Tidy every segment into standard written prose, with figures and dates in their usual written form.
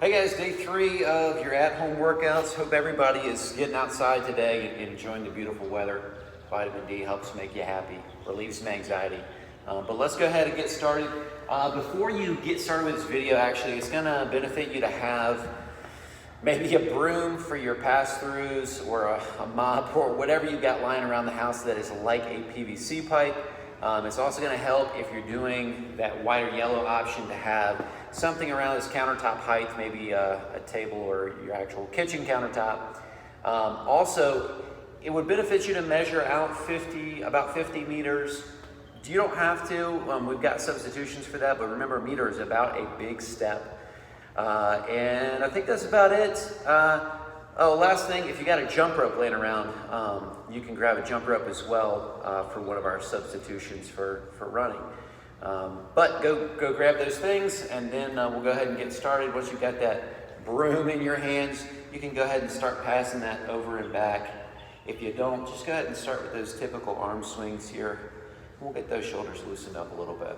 Hey guys, day 3 of your at-home workouts. Hope everybody is getting outside today and enjoying the beautiful weather. Vitamin D helps make you happy, relieves some anxiety. But let's go ahead and get started. Before you get started with this video, actually, it's gonna benefit you to have maybe a broom for your pass-throughs or a mop or whatever you got lying around the house that is like a PVC pipe. It's also going to help if you're doing that white or yellow option to have something around this countertop height, maybe a table or your actual kitchen countertop. Also, it would benefit you to measure out about 50 meters. You don't have to. We've got substitutions for that, but remember, a meter is about a big step. And I think that's about it. Last thing, if you got a jump rope laying around, you can grab a jump rope as well for one of our substitutions for running. But go grab those things, and then we'll go ahead and get started. Once you've got that broom in your hands, you can go ahead and start passing that over and back. If you don't, just go ahead and start with those typical arm swings here. We'll get those shoulders loosened up a little bit.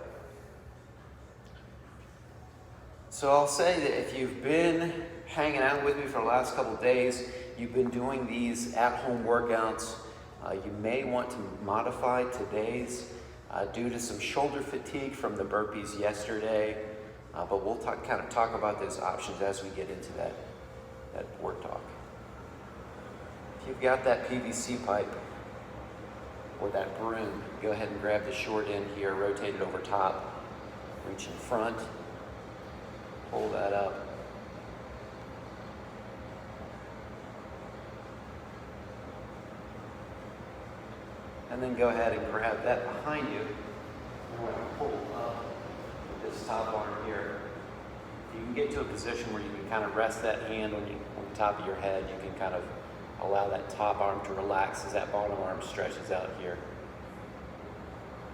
So I'll say that if you've been hanging out with me for the last couple days, you've been doing these at-home workouts, you may want to modify today's due to some shoulder fatigue from the burpees yesterday, but we'll kind of talk about those options as we get into that board talk. If you've got that PVC pipe or that broom, go ahead and grab the short end here, rotate it over top, reach in front, pull that up. And then go ahead and grab that behind you. And we're going to pull up with this top arm here. You can get to a position where you can kind of rest that hand on the top of your head. You can kind of allow that top arm to relax as that bottom arm stretches out here.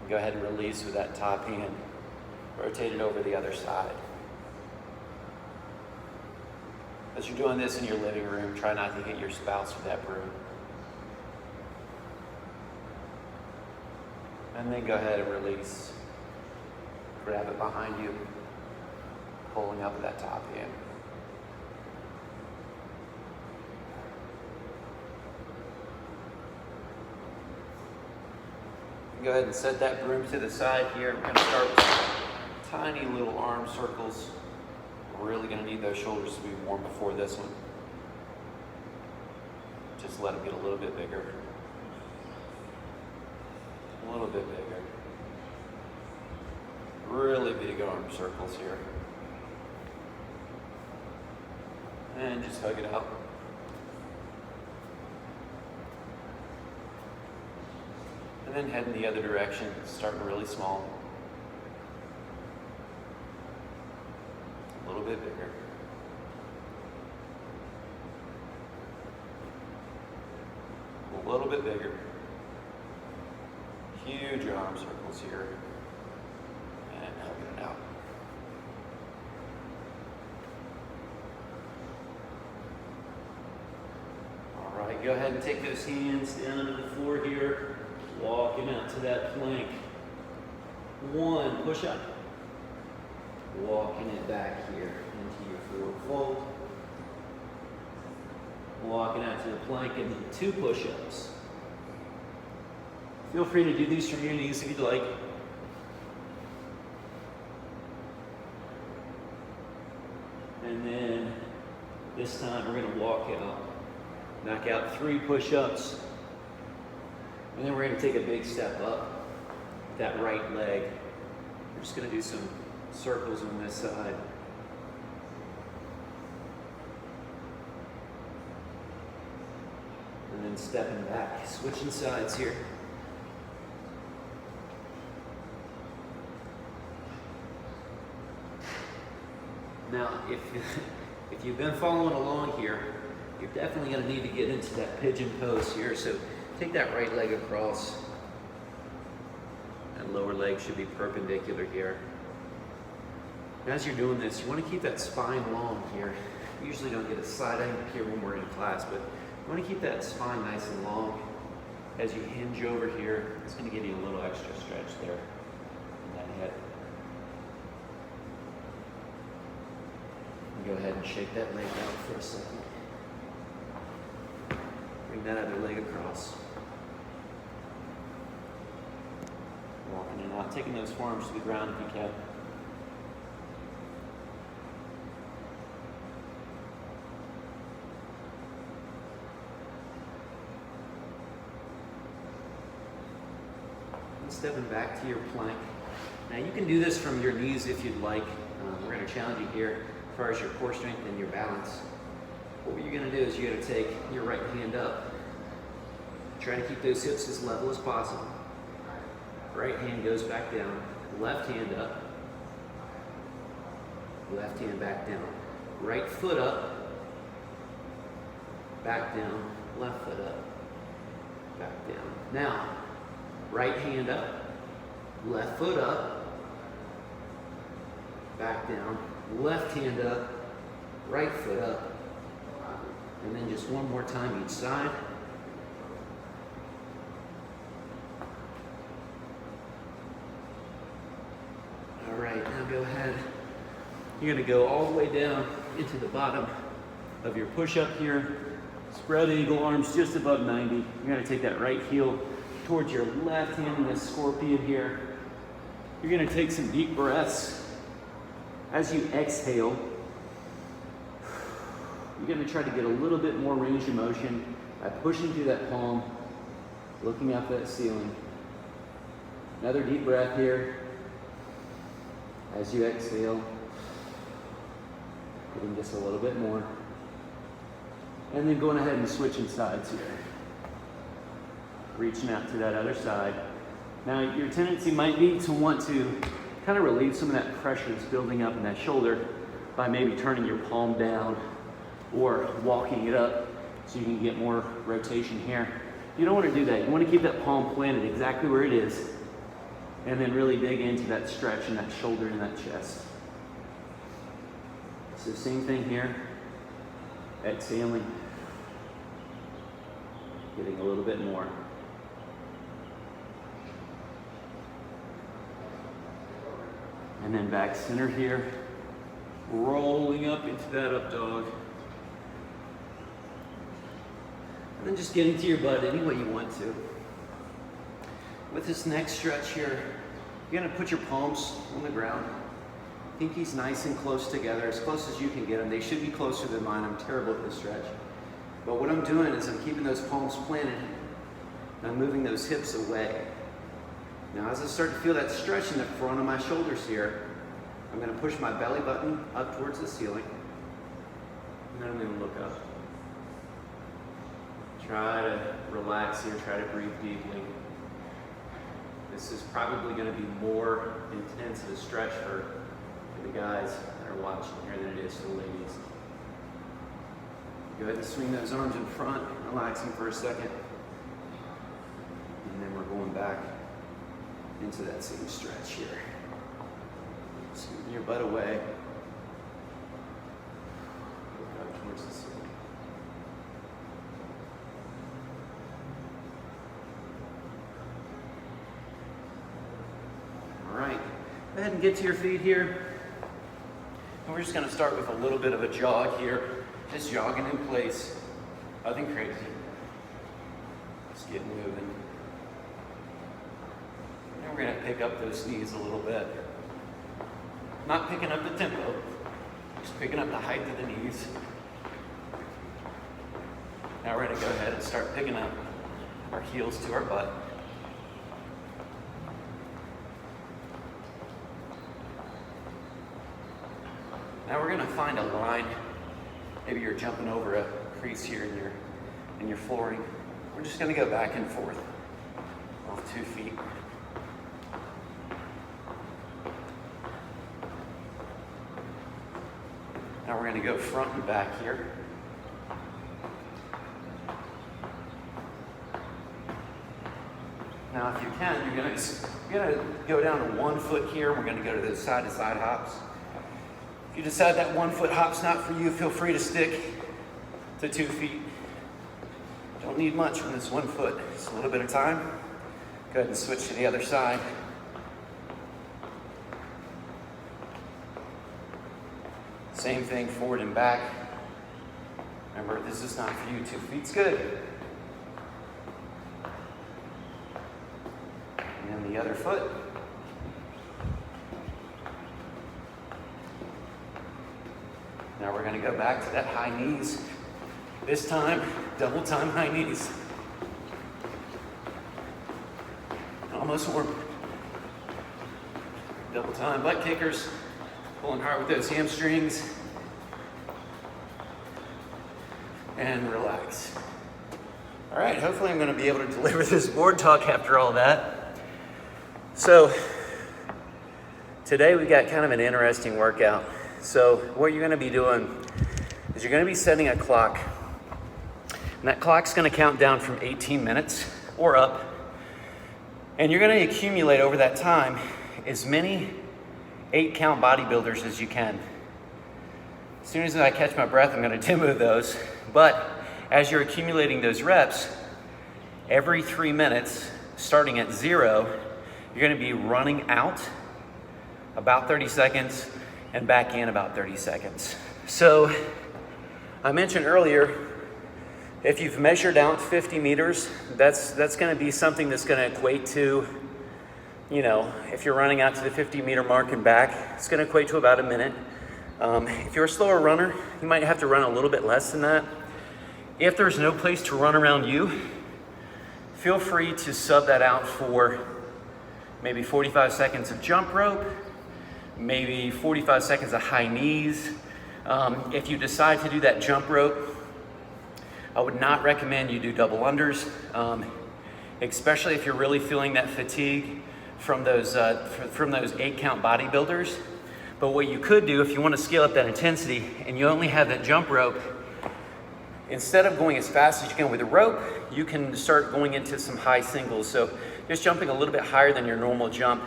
And go ahead and release with that top hand. Rotate it over the other side. As you're doing this in your living room, try not to hit your spouse with that broom. And then go ahead and release. Grab it behind you, pulling up with that top hand. Go ahead and set that broom to the side here. We're going to start with tiny little arm circles. We're really going to need those shoulders to be warm before this one. Just let them get a little bit bigger. A little bit bigger. Really big arm circles here. And just hug it out. And then head in the other direction, starting really small. A little bit bigger. A little bit bigger. Huge arm circles here. And hugging it out. All right, go ahead and take those hands down to the floor here. Walking out to that plank. 1, push up. Walking it back here into your forward fold. Walking out to the plank and then 2 push-ups. Feel free to do these from your knees if you'd like. And then this time we're going to walk out. Knock out 3 push-ups. And then we're going to take a big step up with that right leg. We're just going to do some circles on this side. And then stepping back, switching sides here. Now, if you've been following along here, you're definitely going to need to get into that pigeon pose here. So take that right leg across. That lower leg should be perpendicular here. As you're doing this, you want to keep that spine long here. You usually don't get a side angle here when we're in class, but you want to keep that spine nice and long. As you hinge over here, it's going to give you a little extra stretch there in that head. go ahead and shake that leg out for a second. Bring that other leg across. Walking in and out, taking those forearms to the ground if you can. And stepping back to your plank. Now you can do this from your knees if you'd like. We're going to challenge you here as far as your core strength and your balance. What you're going to do is you're going to take your right hand up. Try to keep those hips as level as possible. Right hand goes back down. Left hand up. Left hand back down. Right foot up. Back down. Left foot up. Back down. Now, right hand up. Left foot up. Back down, left hand up, right foot up, and then just one more time each side. All right, now go ahead. You're gonna go all the way down into the bottom of your push-up here. Spread eagle, arms just above 90. You're gonna take that right heel towards your left hand in this scorpion here. You're gonna take some deep breaths. As you exhale, you're going to try to get a little bit more range of motion by pushing through that palm, looking up that ceiling. Another deep breath here. As you exhale, getting just a little bit more. And then going ahead and switching sides here. Reaching out to that other side. Now, your tendency might be to want to kind of relieve some of that pressure that's building up in that shoulder by maybe turning your palm down or walking it up so you can get more rotation here. You don't want to do that. You want to keep that palm planted exactly where it is and then really dig into that stretch in that shoulder and that chest. So same thing here. Exhaling. Getting a little bit more. And then back center here, rolling up into that up dog. And then just getting to your butt any way you want to. With this next stretch here, you're gonna put your palms on the ground. Pinkies nice and close together, as close as you can get them. They should be closer than mine. I'm terrible at this stretch. But what I'm doing is I'm keeping those palms planted, and I'm moving those hips away. Now, as I start to feel that stretch in the front of my shoulders here, I'm going to push my belly button up towards the ceiling, and then I'm going to look up. Try to relax here, try to breathe deeply. This is probably going to be more intense of a stretch for the guys that are watching here than it is for the ladies. Go ahead and swing those arms in front, relaxing for a second, and then we're going back into that same stretch here. Scoot your butt away. Look out towards the ceiling. All right, go ahead and get to your feet here. And we're just gonna start with a little bit of a jog here. Just jogging in place. Nothing crazy. Just getting moving. And we're gonna pick up those knees a little bit. Not picking up the tempo, just picking up the height of the knees. Now we're gonna go ahead and start picking up our heels to our butt. Now we're gonna find a line. Maybe you're jumping over a crease here in your flooring. We're just gonna go back and forth off 2 feet. Now we're gonna go front and back here. Now if you can, you're gonna go down to 1 foot here. We're gonna go to those side-to-side hops. If you decide that 1 foot hop's not for you, feel free to stick to 2 feet. Don't need much from this 1 foot. Just a little bit of time. Go ahead and switch to the other side. Same thing, forward and back. Remember, this is not for you. 2 feet's good. And then the other foot. Now we're going to go back to that high knees. This time, double time high knees. Almost warm. Double time butt kickers. Pulling hard with those hamstrings. And relax. All right, hopefully I'm going to be able to deliver this board talk after all that. So, today we got kind of an interesting workout. So what you're going to be doing is you're going to be setting a clock. And that clock's going to count down from 18 minutes or up. And you're going to accumulate over that time as many 8-count bodybuilders as you can. As soon as I catch my breath, I'm going to demo those. But as you're accumulating those reps, every 3 minutes, starting at 0, you're going to be running out about 30 seconds and back in about 30 seconds. So I mentioned earlier, if you've measured out 50 meters, that's going to be something that's going to equate to, you know, if you're running out to the 50-meter mark and back, it's going to equate to about a minute. If you're a slower runner, you might have to run a little bit less than that. If there's no place to run around you, feel free to sub that out for maybe 45 seconds of jump rope, maybe 45 seconds of high knees. If you decide to do that jump rope, I would not recommend you do double unders, especially if you're really feeling that fatigue from those 8-count bodybuilders. But what you could do if you want to scale up that intensity and you only have that jump rope, instead of going as fast as you can with the rope, you can start going into some high singles. So just jumping a little bit higher than your normal jump,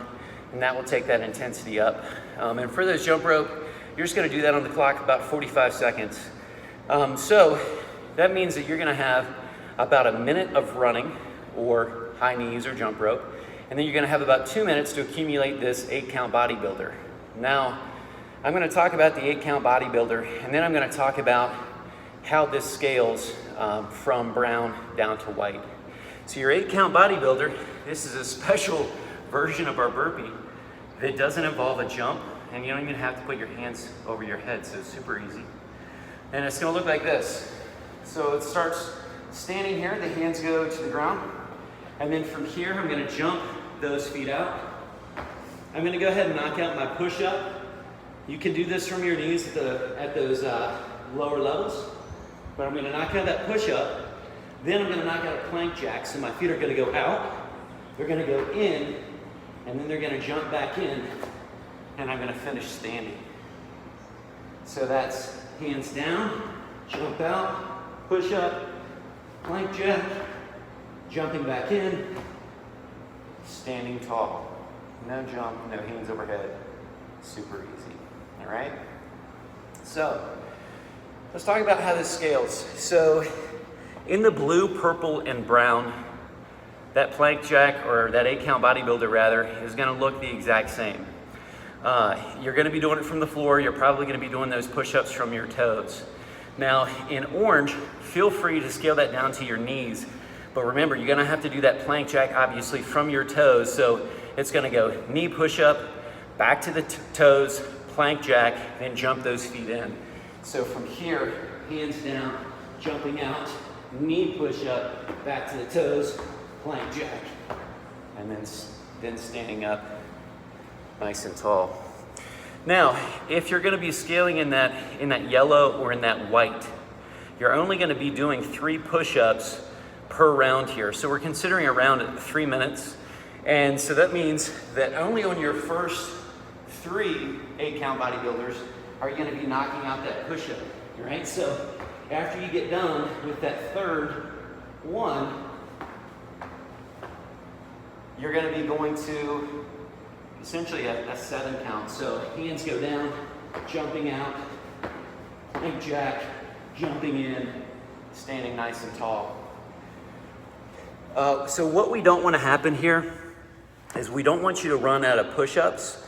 and that will take that intensity up. And for those jump rope, you're just going to do that on the clock about 45 seconds. So that means that you're going to have about a minute of running or high knees or jump rope, and then you're going to have about 2 minutes to accumulate this 8-count bodybuilder. Now, I'm going to talk about the 8-count bodybuilder, and then I'm going to talk about how this scales from brown down to white. So your 8-count bodybuilder, this is a special version of our burpee that doesn't involve a jump, and you don't even have to put your hands over your head, so it's super easy. And it's going to look like this. So it starts standing here, the hands go to the ground, and then from here I'm going to jump those feet out. I'm going to go ahead and knock out my push-up. You can do this from your knees at those lower levels, but I'm going to knock out that push-up. Then I'm going to knock out a plank jack, so my feet are going to go out, they're going to go in, and then they're going to jump back in, and I'm going to finish standing. So that's hands down, jump out, push up, plank jack, jumping back in, standing tall. No jump, no hands overhead. Super easy. All right? So let's talk about how this scales. So in the blue, purple, and brown, that plank jack, or that 8-count bodybuilder rather, is going to look the exact same. You're going to be doing it from the floor. You're probably going to be doing those push-ups from your toes. Now in orange, feel free to scale that down to your knees. But remember, you're going to have to do that plank jack obviously from your toes. So it's going to go knee push-up, back to the toes, plank jack, then jump those feet in. So from here, hands down, jumping out, knee push-up, back to the toes, plank jack, and then standing up nice and tall. Now, if you're going to be scaling in that yellow or in that white, you're only going to be doing 3 push-ups per round here. So we're considering a round at 3 minutes. And so that means that only on your first 3 8-count bodybuilders are you going to be knocking out that push-up, right? So after you get done with that third one, you're going to be going to essentially a 7 count. So hands go down, jumping out, plank jack, jumping in, standing nice and tall. So what we don't want to happen here is we don't want you to run out of push-ups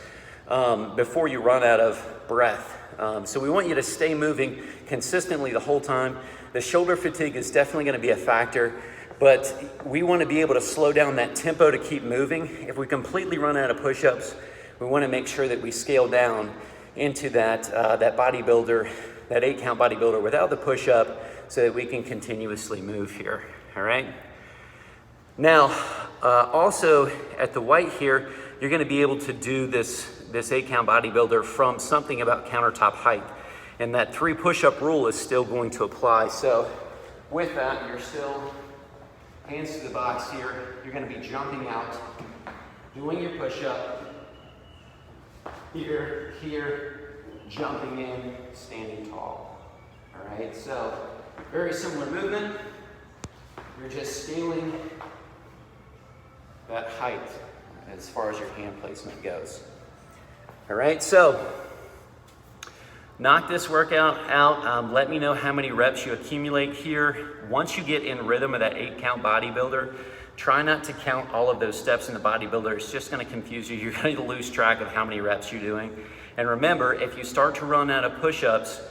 before you run out of breath. So we want you to stay moving consistently the whole time. The shoulder fatigue is definitely going to be a factor, but we want to be able to slow down that tempo to keep moving. If we completely run out of push-ups, we want to make sure that we scale down into that bodybuilder, that 8-count bodybuilder without the push-up, so that we can continuously move here, all right? Now, also at the white here, you're gonna be able to do this 8-count bodybuilder from something about countertop height. And that 3 push-up rule is still going to apply. So with that, you're still hands to the box here. You're gonna be jumping out, doing your push-up, here, jumping in, standing tall. All right, so very similar movement. You're just scaling that height as far as your hand placement goes. All right, so knock this workout out. Let me know how many reps you accumulate here. Once you get in rhythm of that 8-count bodybuilder, try not to count all of those steps in the bodybuilder. It's just gonna confuse you. You're going to lose track of how many reps you're doing. And remember, if you start to run out of push-ups,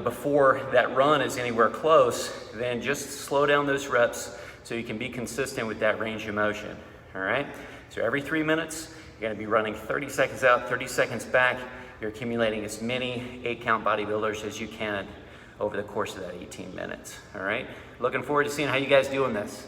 before that run is anywhere close, then just slow down those reps so you can be consistent with that range of motion, all right? So every 3 minutes, you're gonna be running 30 seconds out, 30 seconds back. You're accumulating as many 8-count bodybuilders as you can over the course of that 18 minutes, all right? Looking forward to seeing how you guys do in this.